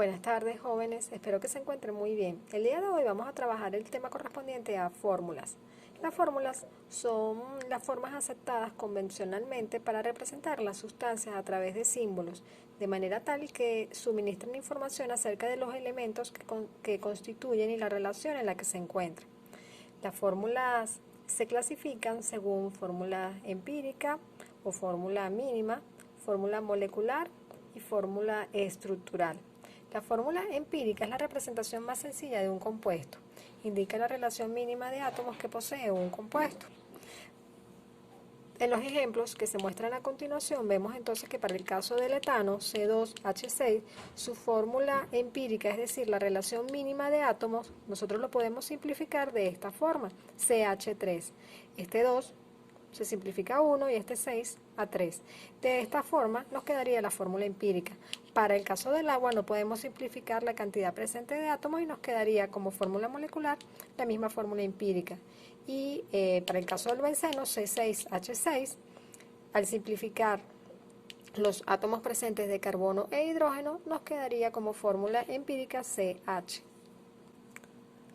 Buenas tardes, jóvenes. Espero que se encuentren muy bien. El día de hoy vamos a trabajar el tema correspondiente a fórmulas. Las fórmulas son las formas aceptadas convencionalmente para representar las sustancias a través de símbolos, de manera tal que suministran información acerca de los elementos que constituyen y la relación en la que se encuentran. Las fórmulas se clasifican según fórmula empírica o fórmula mínima, fórmula molecular y fórmula estructural. La fórmula empírica es la representación más sencilla de un compuesto. Indica la relación mínima de átomos que posee un compuesto. En los ejemplos que se muestran a continuación, vemos entonces que para el caso del etano, C2H6, su fórmula empírica, es decir, la relación mínima de átomos, nosotros lo podemos simplificar de esta forma, CH3. Este 2 se simplifica a 1 y este 6 a 3. De esta forma nos quedaría la fórmula empírica. Para el caso del agua no podemos simplificar la cantidad presente de átomos y nos quedaría como fórmula molecular la misma fórmula empírica. Y para el caso del benceno, C6H6, al simplificar los átomos presentes de carbono e hidrógeno, nos quedaría como fórmula empírica CH.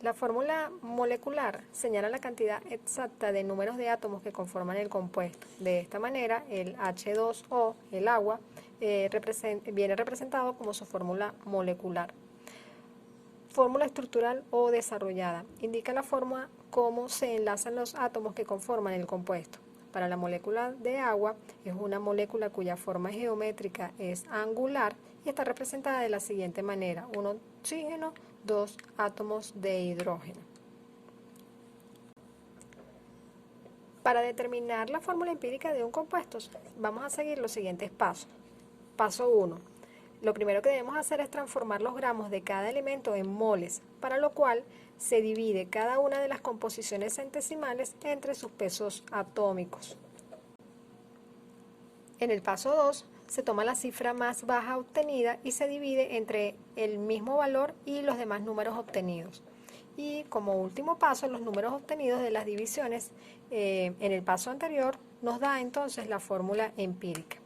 La fórmula molecular señala la cantidad exacta de números de átomos que conforman el compuesto. De esta manera, el H2O, el agua, viene representado como su fórmula molecular. Fórmula estructural o desarrollada. Indica la forma cómo se enlazan los átomos que conforman el compuesto. Para la molécula de agua, es una molécula cuya forma geométrica es angular y está representada de la siguiente manera: un oxígeno, dos átomos de hidrógeno. Para determinar la fórmula empírica de un compuesto, vamos a seguir los siguientes pasos. Paso 1. Lo primero que debemos hacer es transformar los gramos de cada elemento en moles, para lo cual se divide cada una de las composiciones centesimales entre sus pesos atómicos. En el paso 2, se toma la cifra más baja obtenida y se divide entre el mismo valor y los demás números obtenidos. Y como último paso, los números obtenidos de las divisiones en el paso anterior nos da entonces la fórmula empírica.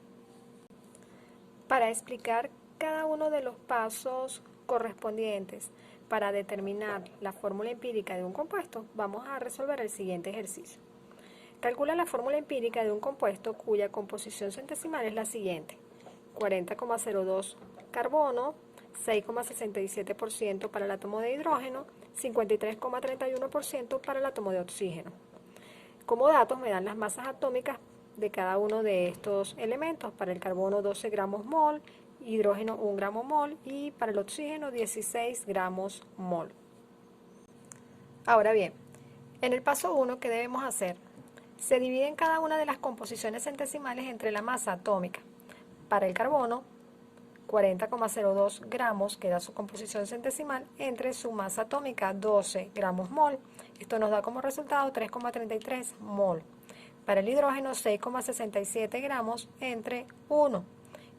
Para explicar cada uno de los pasos correspondientes para determinar la fórmula empírica de un compuesto, vamos a resolver el siguiente ejercicio. Calcula la fórmula empírica de un compuesto cuya composición centesimal es la siguiente: 40,02 carbono, 6,67% para el átomo de hidrógeno, 53,31% para el átomo de oxígeno. Como datos me dan las masas atómicas de cada uno de estos elementos. Para el carbono 12 gramos mol, hidrógeno 1 gramo mol y para el oxígeno 16 gramos mol. Ahora bien, en el paso 1, ¿qué debemos hacer? Se dividen cada una de las composiciones centesimales entre la masa atómica. Para el carbono, 40,02 gramos, que da su composición centesimal, entre su masa atómica, 12 gramos mol. Esto nos da como resultado 3,33 mol. Para el hidrógeno, 6,67 gramos entre 1,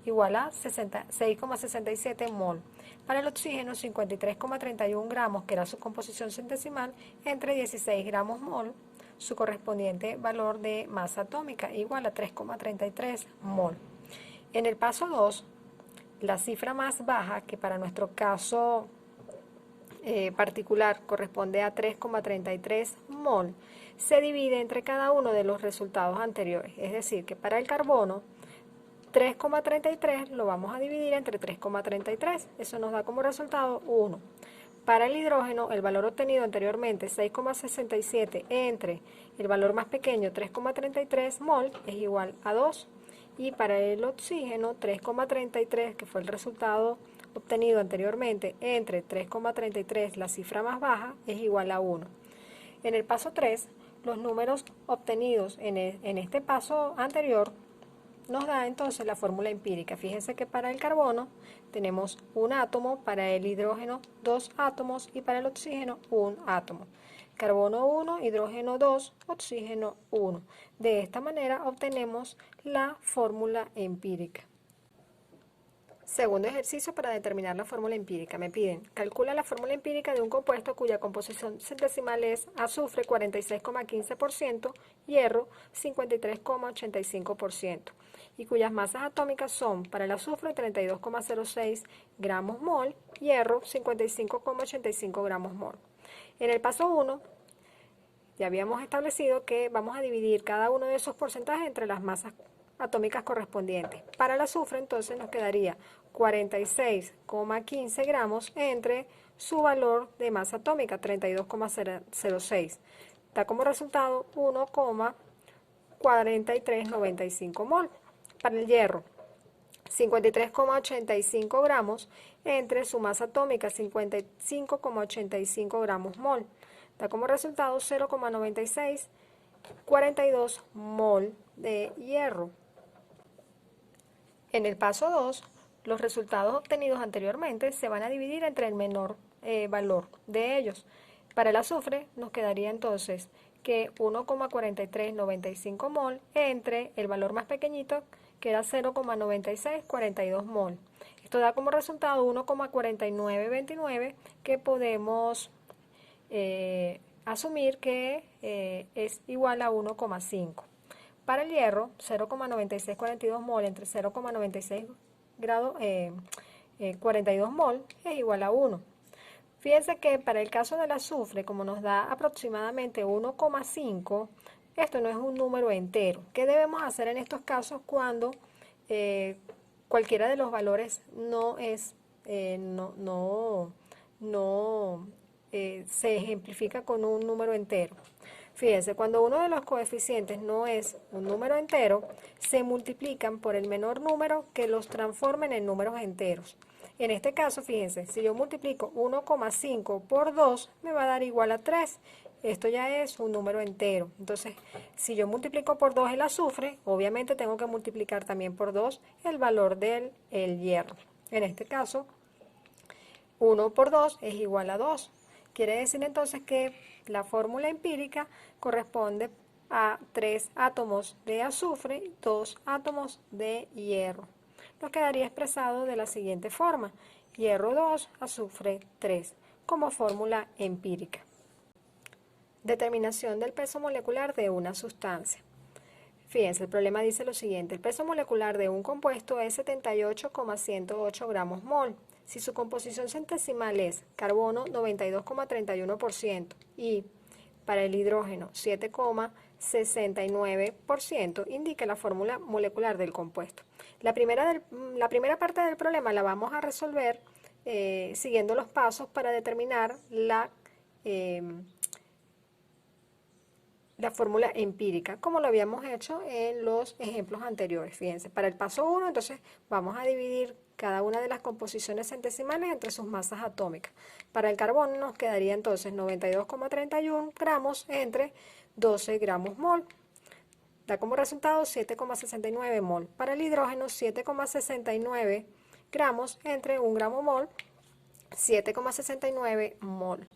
igual a 6,67 mol. Para el oxígeno, 53,31 gramos, que era su composición centesimal, entre 16 gramos mol, su correspondiente valor de masa atómica, igual a 3,33 mol. En el paso 2, la cifra más baja, que para nuestro caso particular corresponde a 3,33 mol, se divide entre cada uno de los resultados anteriores. Es decir, que para el carbono, 3,33 lo vamos a dividir entre 3,33. Eso nos da como resultado 1. Para el hidrógeno, el valor obtenido anteriormente, 6,67, entre el valor más pequeño, 3,33 mol, es igual a 2. Y para el oxígeno, 3,33, que fue el resultado obtenido anteriormente, entre 3,33, la cifra más baja, es igual a 1. En el paso 3, los números obtenidos en este paso anterior nos da entonces la fórmula empírica. Fíjense que para el carbono tenemos un átomo, para el hidrógeno 2 átomos y para el oxígeno 1 átomo. Carbono 1, hidrógeno 2, oxígeno 1. De esta manera obtenemos la fórmula empírica. Segundo ejercicio para determinar la fórmula empírica. Me piden, calcula la fórmula empírica de un compuesto cuya composición centesimal es azufre 46,15%, hierro 53,85% y cuyas masas atómicas son para el azufre 32,06 gramos mol, hierro 55,85 gramos mol. En el paso 1, ya habíamos establecido que vamos a dividir cada uno de esos porcentajes entre las masas atómicas correspondientes. Para el azufre entonces nos quedaría 46,15 gramos entre su valor de masa atómica 32,06. Da como resultado 1,4395 mol. Para el hierro 53,85 gramos entre su masa atómica 55,85 gramos mol. Da como resultado 0,9642 mol de hierro. En el paso 2, los resultados obtenidos anteriormente se van a dividir entre el menor valor de ellos. Para el azufre nos quedaría entonces que 1,4395 mol entre el valor más pequeñito que era 0,9642 mol. Esto da como resultado 1,4929 que podemos asumir que es igual a 1,5. Para el hierro, 0,9642 mol entre 0,9642 mol es igual a 1. Fíjense que para el caso del azufre, como nos da aproximadamente 1,5, esto no es un número entero. ¿Qué debemos hacer en estos casos cuando cualquiera de los valores no se ejemplifica con un número entero? Fíjense, cuando uno de los coeficientes no es un número entero, se multiplican por el menor número que los transformen en números enteros. En este caso, fíjense, si yo multiplico 1,5 por 2, me va a dar igual a 3. Esto ya es un número entero. Entonces, si yo multiplico por 2 el azufre, obviamente tengo que multiplicar también por 2 el valor del hierro. En este caso, 1 por 2 es igual a 2. Quiere decir entonces que la fórmula empírica corresponde a 3 átomos de azufre y 2 átomos de hierro. Nos quedaría expresado de la siguiente forma: hierro 2, azufre 3, como fórmula empírica. Determinación del peso molecular de una sustancia. Fíjense, el problema dice lo siguiente: el peso molecular de un compuesto es 78,108 gramos mol. Si su composición centesimal es carbono 92,31% y para el hidrógeno 7,69%, indica la fórmula molecular del compuesto. La primera parte del problema la vamos a resolver siguiendo los pasos para determinar la fórmula empírica, como lo habíamos hecho en los ejemplos anteriores. Fíjense, para el paso 1, entonces vamos a dividir cada una de las composiciones centesimales entre sus masas atómicas. Para el carbono nos quedaría entonces 92,31 gramos entre 12 gramos mol. Da como resultado 7,69 mol. Para el hidrógeno, 7,69 gramos entre 1 gramo mol, 7,69 mol.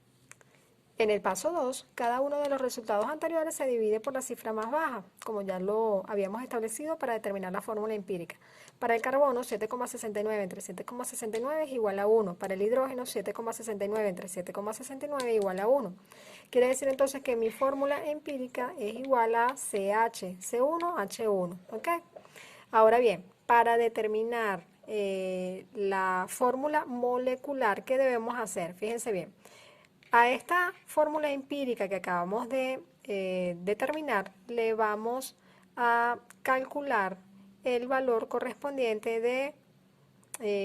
En el paso 2, cada uno de los resultados anteriores se divide por la cifra más baja, como ya lo habíamos establecido para determinar la fórmula empírica. Para el carbono, 7,69 entre 7,69 es igual a 1. Para el hidrógeno, 7,69 entre 7,69 es igual a 1. Quiere decir entonces que mi fórmula empírica es igual a CH, C1H1. ¿Ok? Ahora bien, para determinar la fórmula molecular, ¿qué debemos hacer? Fíjense bien. A esta fórmula empírica que acabamos de determinar, le vamos a calcular el valor correspondiente de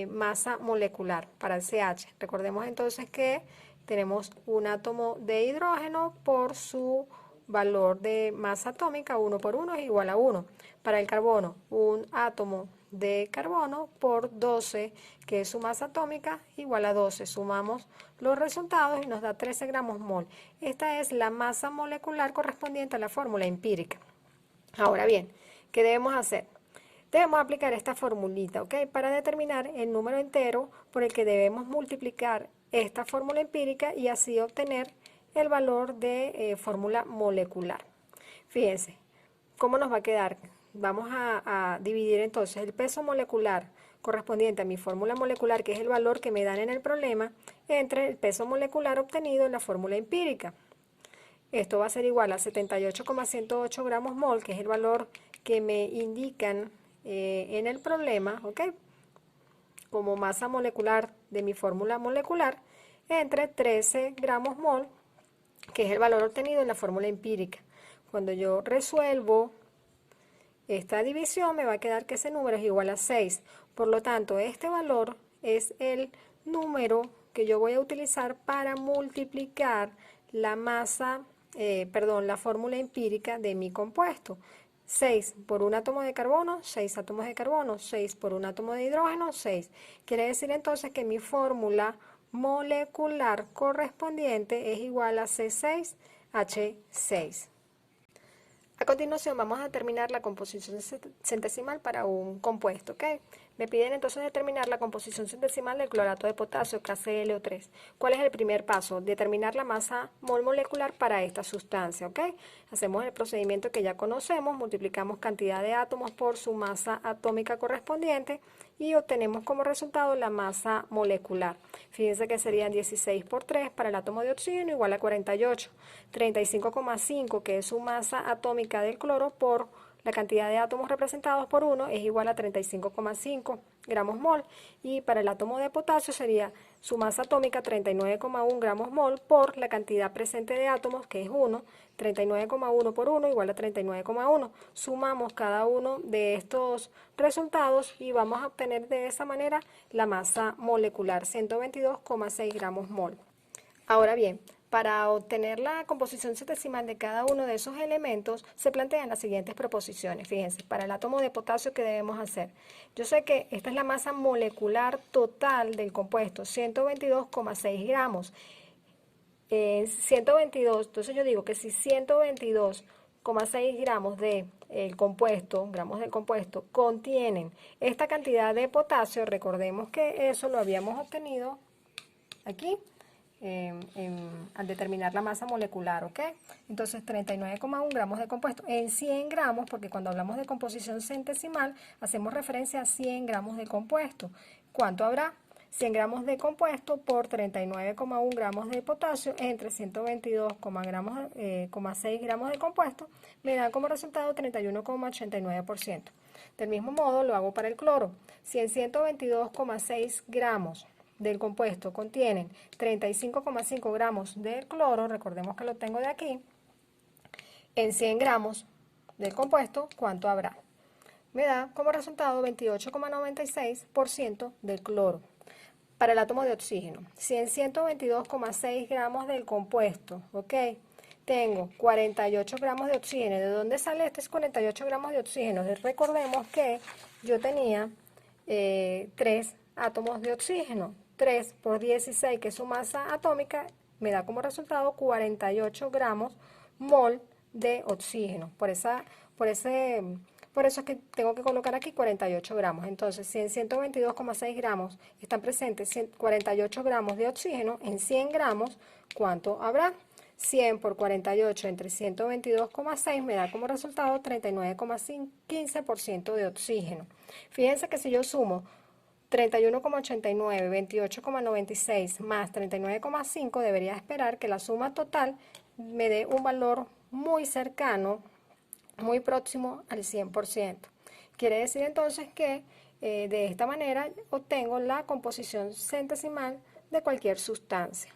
masa molecular para el CH. Recordemos entonces que tenemos un átomo de hidrógeno por su valor de masa atómica, 1 por 1 es igual a 1. Para el carbono, un átomo de carbono por 12, que es su masa atómica, igual a 12. Sumamos los resultados y nos da 13 gramos mol. Esta es la masa molecular correspondiente a la fórmula empírica. Ahora bien, ¿qué debemos hacer? Debemos aplicar esta formulita, ¿ok? Para determinar el número entero por el que debemos multiplicar esta fórmula empírica y así obtener el valor de fórmula molecular. Fíjense, ¿cómo nos va a quedar? vamos a dividir entonces el peso molecular correspondiente a mi fórmula molecular, que es el valor que me dan en el problema, entre el peso molecular obtenido en la fórmula empírica. Esto va a ser igual a 78,108 gramos mol, que es el valor que me indican en el problema, ¿ok?, como masa molecular de mi fórmula molecular, entre 13 gramos mol, que es el valor obtenido en la fórmula empírica. Cuando yo resuelvo esta división, me va a quedar que ese número es igual a 6. Por lo tanto, este valor es el número que yo voy a utilizar para multiplicar la la fórmula empírica de mi compuesto. 6 por un átomo de carbono, 6 átomos de carbono, 6 por un átomo de hidrógeno, 6. Quiere decir entonces que mi fórmula molecular correspondiente es igual a C6H6. A continuación vamos a determinar la composición centesimal para un compuesto, ¿ok? Me piden entonces determinar la composición centesimal del clorato de potasio, KClO3. ¿Cuál es el primer paso? Determinar la masa mol molecular para esta sustancia, ¿ok? Hacemos el procedimiento que ya conocemos, multiplicamos cantidad de átomos por su masa atómica correspondiente y obtenemos como resultado la masa molecular. Fíjense que serían 16 por 3 para el átomo de oxígeno igual a 48. 35,5, que es su masa atómica del cloro, por la cantidad de átomos representados por 1 es igual a 35,5 gramos mol. Y para el átomo de potasio sería su masa atómica 39,1 gramos mol por la cantidad presente de átomos, que es 1. 39,1 por 1 igual a 39,1. Sumamos cada uno de estos resultados y vamos a obtener de esa manera la masa molecular, 122,6 gramos mol. Ahora bien, para obtener la composición centesimal de cada uno de esos elementos se plantean las siguientes proposiciones. Fíjense, para el átomo de potasio, ¿qué debemos hacer? Yo sé que esta es la masa molecular total del compuesto, 122,6 gramos. 122, entonces yo digo que si 122,6 gramos del compuesto contienen esta cantidad de potasio, recordemos que eso lo habíamos obtenido aquí, al determinar la masa molecular, ¿ok? Entonces 39,1 gramos de compuesto en 100 gramos, porque cuando hablamos de composición centesimal hacemos referencia a 100 gramos de compuesto. ¿Cuánto habrá? 100 gramos de compuesto por 39,1 gramos de potasio entre 122,6 gramos de compuesto me da como resultado 31,89%. Del mismo modo lo hago para el cloro. Si en 122,6 gramos del compuesto contienen 35,5 gramos del cloro, recordemos que lo tengo de aquí, en 100 gramos del compuesto, ¿cuánto habrá? Me da como resultado 28,96% del cloro. Para el átomo de oxígeno, si en 122,6 gramos del compuesto, ¿ok?, tengo 48 gramos de oxígeno. ¿De dónde sale estos 48 gramos de oxígeno? Recordemos que yo tenía 3 átomos de oxígeno. 3 por 16, que es su masa atómica, me da como resultado 48 gramos mol de oxígeno. Por eso es que tengo que colocar aquí 48 gramos. Entonces, si en 122,6 gramos están presentes 48 gramos de oxígeno, en 100 gramos, ¿cuánto habrá? 100 por 48 entre 122,6 me da como resultado 39,15% de oxígeno. Fíjense que si yo sumo 31,89, 28,96 más 39,5, debería esperar que la suma total me dé un valor muy cercano, muy próximo al 100%. Quiere decir entonces que de esta manera obtengo la composición centesimal de cualquier sustancia.